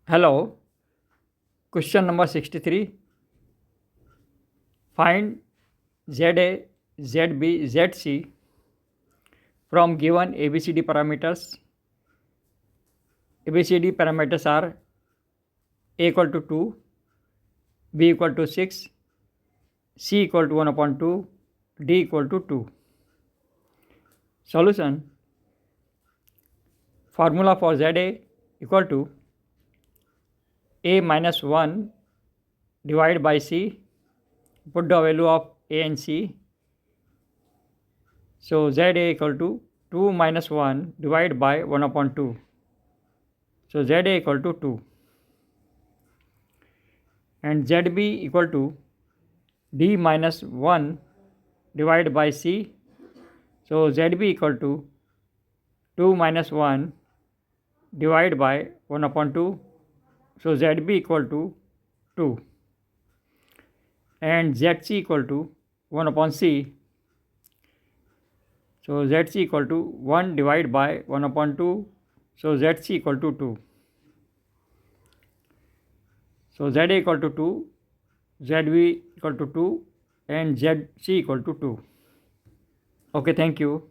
Hello, question number 63. Find ZA, ZB, ZC from given ABCD parameters. ABCD parameters are A equal to 2, B equal to 6, C equal to 1 upon 2, D equal to 2. Solution. Formula for ZA equal to A minus 1 divided by C. Put the value of A and C. So ZA equal to 2 minus 1 divided by 1 upon 2. So ZA equal to 2. And ZB equal to D minus 1 divided by C. So ZB equal to 2 minus 1 divided by 1 upon 2. So ZB equal to 2. And ZC equal to 1 upon C. So ZC equal to 1 divided by 1 upon 2. So ZC equal to 2. So ZA equal to 2, ZB equal to 2 and ZC equal to 2. Okay, thank you.